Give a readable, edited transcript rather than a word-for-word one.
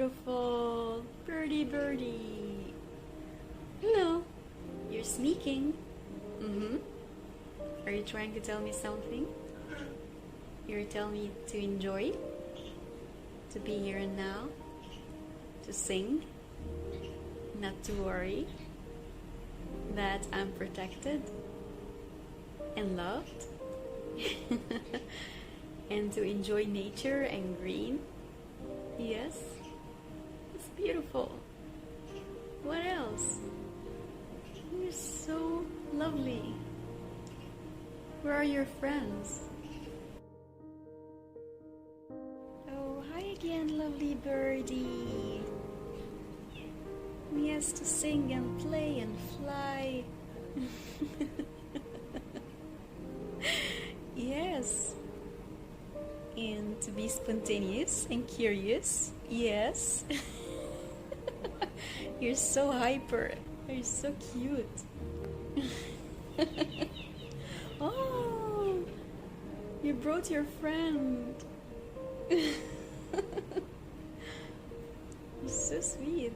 beautiful birdie birdie. Hello. You're sneaking. Are you trying to tell me something? You're telling me to enjoy, to be here and now, to sing, not to worry, that I'm protected and loved, and to enjoy nature and green. Yes, it's beautiful. What else? You're so lovely. Where are your friends? Oh, hi again, lovely birdie. Yes, to sing and play and fly. Yes. And to be spontaneous and curious. Yes. You're so hyper. You're so cute. Oh, you brought your friend. You're so sweet.